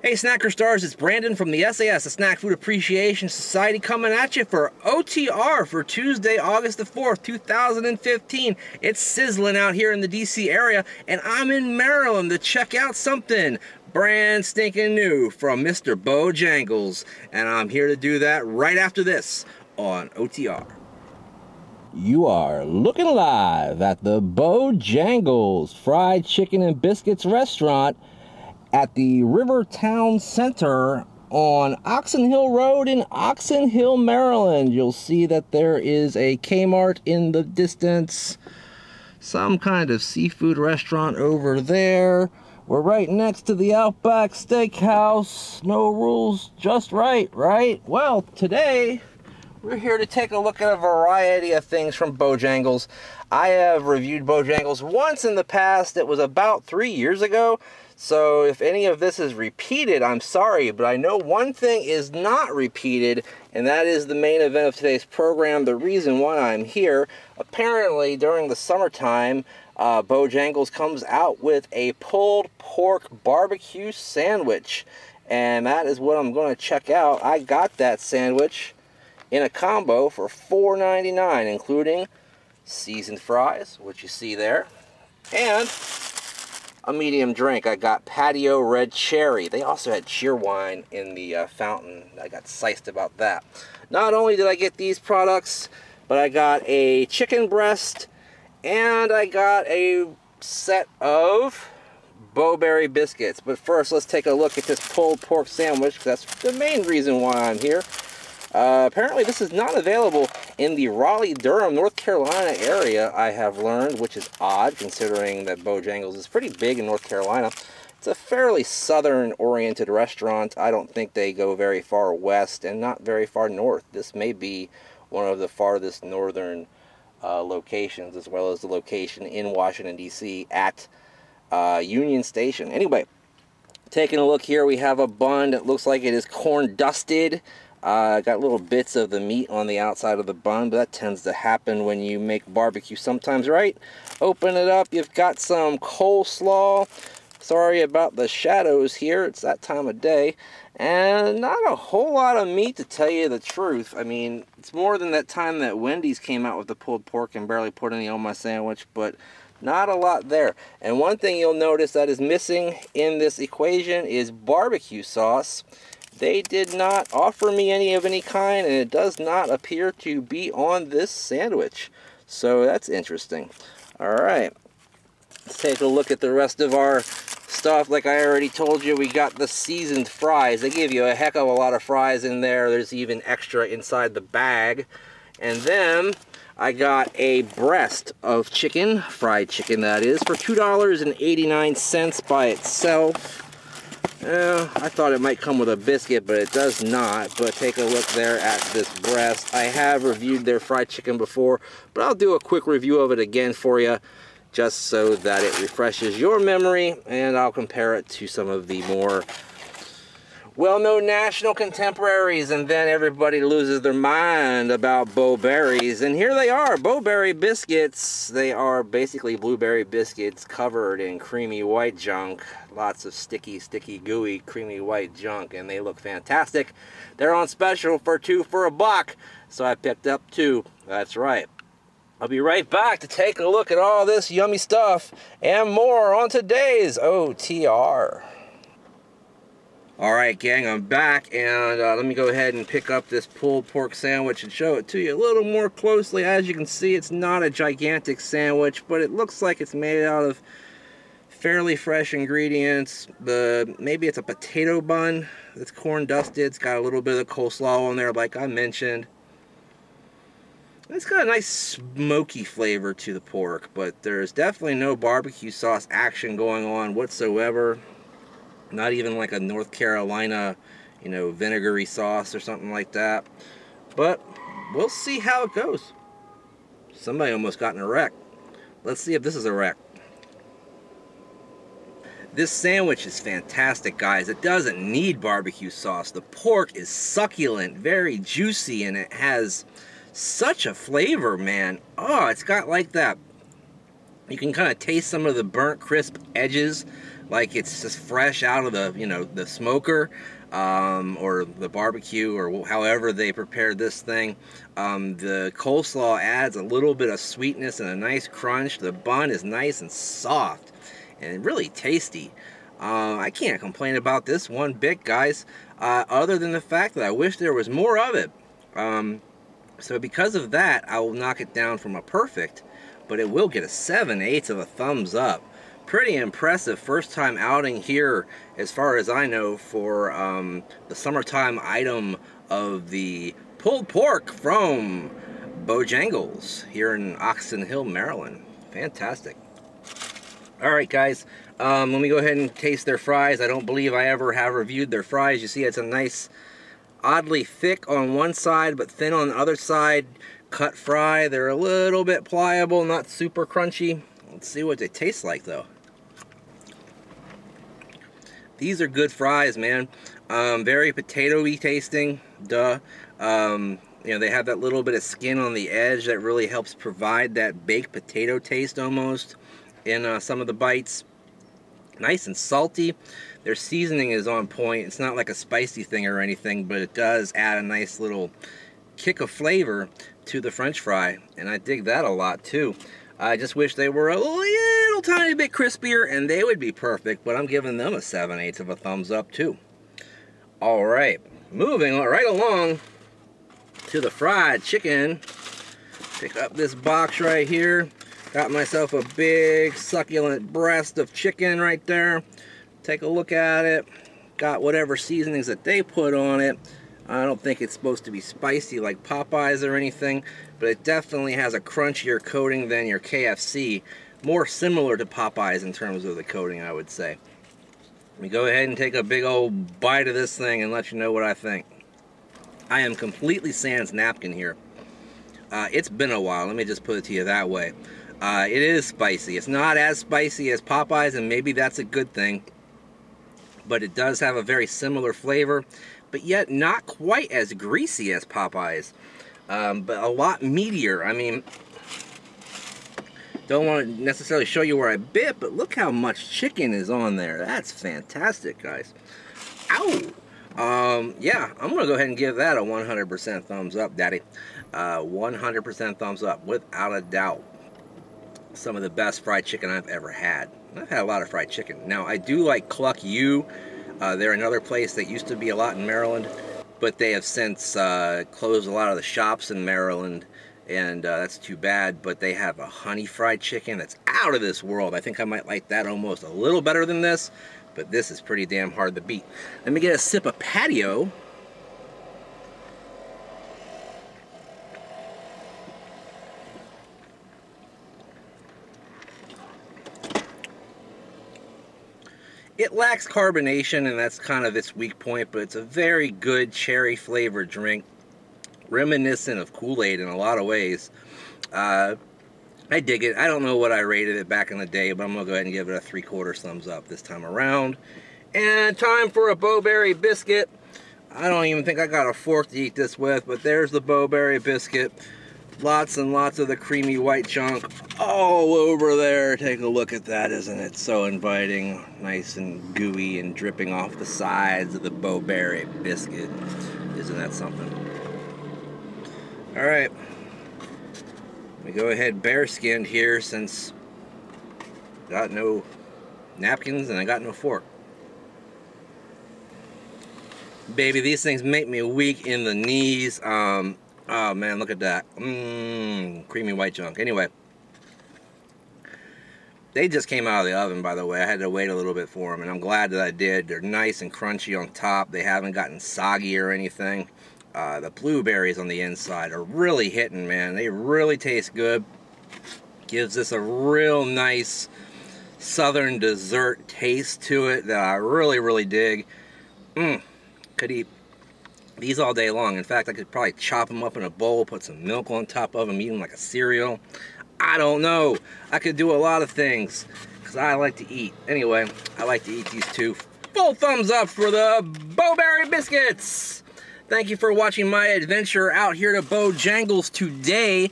Hey Snacker Stars, it's Brandon from the sAs, the Snack Food Appreciation Society, coming at you for OTR for Tuesday, August the 4th, 2015. It's sizzling out here in the DC area, and I'm in Maryland to check out something brand stinking new from Mr. Bojangles. And I'm here to do that right after this on OTR. You are looking live at the Bojangles Fried Chicken and Biscuits restaurant at the Rivertown Center on Oxon Hill Road in Oxon Hill, Maryland. You'll see that there is a Kmart in the distance, some kind of seafood restaurant over there. We're right next to the Outback Steakhouse. No rules, just right? Well, today we're here to take a look at a variety of things from Bojangles. I have reviewed Bojangles once in the past. It was about 3 years ago. So if any of this is repeated, I'm sorry, but I know one thing is not repeated, and that is the main event of today's program, the reason why I'm here. Apparently, during the summertime, Bojangles comes out with a pulled pork barbecue sandwich, and that is what I'm going to check out. I got that sandwich in a combo for $4.99, including seasoned fries, which you see there, and a medium drink. I got Patio Red Cherry. They also had cheerwine in the fountain. I got psyched about that. Not only did I get these products, but I got a chicken breast and I got a set of Bo-Berry biscuits. But first, let's take a look at this pulled pork sandwich, because that's the main reason why I'm here. Apparently this is not available in the Raleigh-Durham, North Carolina area, I have learned, which is odd considering that Bojangles is pretty big in North Carolina. It's a fairly southern-oriented restaurant. I don't think they go very far west and not very far north. This may be one of the farthest northern locations, as well as the location in Washington, D.C. at Union Station. Anyway, taking a look here, we have a bun that looks like it is corn-dusted. Got little bits of the meat on the outside of the bun, but that tends to happen when you make barbecue sometimes, right? Open it up, you've got some coleslaw. Sorry about the shadows here, it's that time of day. And not a whole lot of meat, to tell you the truth. I mean, it's more than that time that Wendy's came out with the pulled pork and barely put any on my sandwich, but not a lot there. And one thing you'll notice that is missing in this equation is barbecue sauce. They did not offer me any of any kind, and it does not appear to be on this sandwich. So that's interesting. Alright, let's take a look at the rest of our stuff. Like I already told you, we got the seasoned fries. They give you a heck of a lot of fries in there. There's even extra inside the bag. And then I got a breast of chicken, fried chicken that is, for $2.89 by itself. I thought it might come with a biscuit, but it does not. But take a look there at this breast. I have reviewed their fried chicken before, but I'll do a quick review of it again for you, just so that it refreshes your memory, and I'll compare it to some of the more well-known national contemporaries, and then everybody loses their mind about Bo-Berries. And here they are, Bo-Berry biscuits. They are basically blueberry biscuits covered in creamy white junk. Lots of sticky, gooey, creamy white junk, and they look fantastic. They're on special for 2 for $1, so I picked up 2. That's right. I'll be right back to take a look at all this yummy stuff and more on today's OTR. Alright gang, I'm back, and let me go ahead and pick up this pulled pork sandwich and show it to you a little more closely. As you can see, it's not a gigantic sandwich, but it looks like it's made out of fairly fresh ingredients. Maybe it's a potato bun that's corn dusted. It's got a little bit of coleslaw on there, like I mentioned. It's got a nice smoky flavor to the pork, but there's definitely no barbecue sauce action going on whatsoever. Not even like a North Carolina, vinegary sauce or something like that. But we'll see how it goes. Somebody almost got in a wreck. Let's see if this is a wreck. This sandwich is fantastic, guys. It doesn't need barbecue sauce. The pork is succulent, very juicy, and it has such a flavor, man. Oh, it's got like that You can kind of taste some of the burnt crisp edges, like it's just fresh out of the, you know, the smoker, or the barbecue, or however they prepared this thing. The coleslaw adds a little bit of sweetness and a nice crunch. The bun is nice and soft and really tasty. I can't complain about this one bit, guys, other than the fact that I wish there was more of it. So because of that, I will knock it down from a perfect, but it will get a 7/8 of a thumbs up. Pretty impressive first time outing here, as far as I know, for the summertime item of the pulled pork from Bojangles here in Oxon Hill, Maryland. Fantastic. Alright guys, let me go ahead and taste their fries. I don't believe I ever have reviewed their fries. You see it's a nice, oddly thick on one side but thin on the other side cut fry. They're a little bit pliable, not super crunchy. Let's see what they taste like though. These are good fries, man. Very potato-y tasting, duh. You know, they have that little bit of skin on the edge that really helps provide that baked potato taste almost in some of the bites. Nice and salty. Their seasoning is on point. It's not like a spicy thing or anything, but it does add a nice little kick of flavor to the French fry, and I dig that a lot too. I just wish they were a little tiny bit crispier and they would be perfect, but I'm giving them a 7/8 of a thumbs up too. Alright, moving right along to the fried chicken. Pick up this box right here. Got myself a big succulent breast of chicken right there. Take a look at it. Got whatever seasonings that they put on it. I don't think it's supposed to be spicy like Popeyes or anything, but it definitely has a crunchier coating than your KFC. More similar to Popeyes in terms of the coating, I would say. Let me go ahead and take a big old bite of this thing and let you know what I think. I am completely sans napkin here. It's been a while, let me just put it to you that way. It is spicy. It's not as spicy as Popeyes, and maybe that's a good thing, but it does have a very similar flavor, but yet not quite as greasy as Popeyes, but a lot meatier. I mean, don't want to necessarily show you where I bit, but look how much chicken is on there. That's fantastic, guys. Ow! Yeah, I'm going to go ahead and give that a 100% thumbs up, Daddy. 100% thumbs up, without a doubt. Some of the best fried chicken I've ever had. I've had a lot of fried chicken. Now, I do like Cluck U. They're another place that used to be a lot in Maryland, but they have since closed a lot of the shops in Maryland, and that's too bad. But they have a honey fried chicken that's out of this world. I think I might like that almost a little better than this, but this is pretty damn hard to beat. Let me get a sip of patio. It lacks carbonation, and that's kind of its weak point, but it's a very good cherry flavored drink, reminiscent of Kool-Aid in a lot of ways. I dig it. I don't know what I rated it back in the day, but I'm going to go ahead and give it a 3/4 thumbs up this time around. And time for a Bowberry biscuit. I don't even think I got a fork to eat this with, but there's the Bowberry biscuit. Lots and lots of the creamy white chunk all over there. Take a look at that. Isn't it so inviting? Nice and gooey and dripping off the sides of the Bowberry biscuit. Isn't that something? Alright. Let me go ahead bare-skinned here, since I got no napkins and I got no fork. Baby, these things make me weak in the knees. Oh man, look at that. Creamy white chunk. Anyway, they just came out of the oven, by the way. I had to wait a little bit for them, and I'm glad that I did. They're nice and crunchy on top. They haven't gotten soggy or anything. The blueberries on the inside are really hitting, man. They really taste good. Gives this a real nice southern dessert taste to it that I really, really dig. Could eat these all day long. In fact, I could probably chop them up in a bowl, put some milk on top of them, eat them like a cereal. I don't know. I could do a lot of things because I like to eat. Anyway, I like to eat these two. Full thumbs up for the Bowberry biscuits. Thank you for watching my adventure out here to Bojangles today.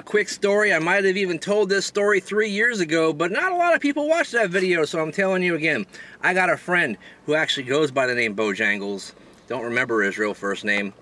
Quick story, I might have even told this story 3 years ago, but not a lot of people watched that video, so I'm telling you again. I got a friend who actually goes by the name Bojangles. Don't remember his real first name.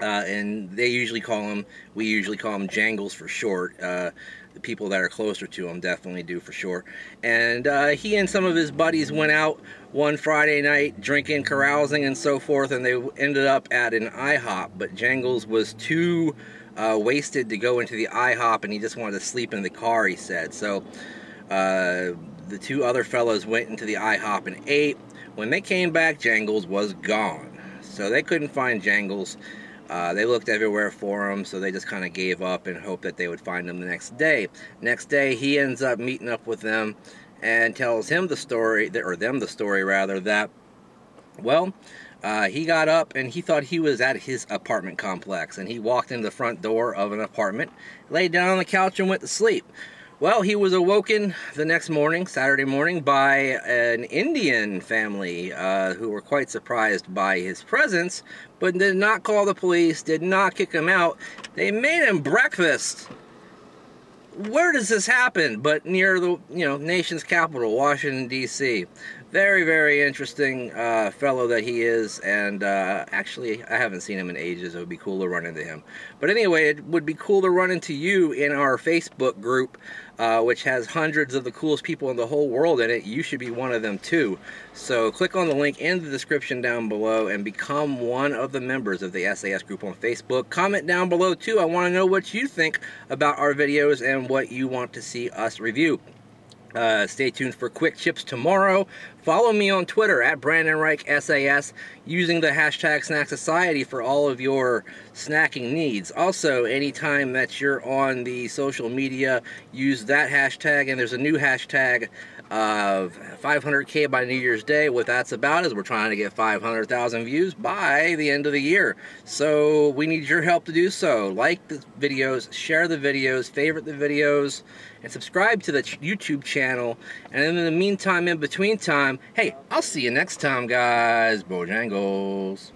And we usually call him Jangles for short. The people that are closer to him definitely do for short. And he and some of his buddies went out one Friday night drinking, carousing, and so forth, and they ended up at an IHOP. But Jangles was too wasted to go into the IHOP, and he just wanted to sleep in the car, he said. So the two other fellows went into the IHOP and ate. When they came back, Jangles was gone. So they couldn't find Jangles. They looked everywhere for him, so they just kind of gave up and hoped that they would find him the next day. Next day, he ends up meeting up with them and tells him the story, or them the story rather, that, well, he got up and he thought he was at his apartment complex, and he walked into the front door of an apartment, laid down on the couch and went to sleep. Well, he was awoken the next morning, Saturday morning, by an Indian family who were quite surprised by his presence, but did not call the police, did not kick him out. They made him breakfast. Where does this happen? But near the nation's capital, Washington, D.C. Very, very interesting fellow that he is, and actually, I haven't seen him in ages. It would be cool to run into him. But anyway, it would be cool to run into you in our Facebook group, which has hundreds of the coolest people in the whole world in it. You should be one of them too. So click on the link in the description down below and become one of the members of the SAS group on Facebook. Comment down below too. I want to know what you think about our videos and what you want to see us review. Stay tuned for quick chips tomorrow. Follow me on Twitter at Brandon Reich SAS, using the hashtag Snack Society for all of your snacking needs. Also, anytime that you're on the social media, use that hashtag, and there's a new hashtag of 500K by New Year's Day. What that's about is we're trying to get 500,000 views by the end of the year. So we need your help to do so. Like the videos, share the videos, favorite the videos, and subscribe to the YouTube channel. And in the meantime, in between time, hey, I'll see you next time, guys. Bojangles.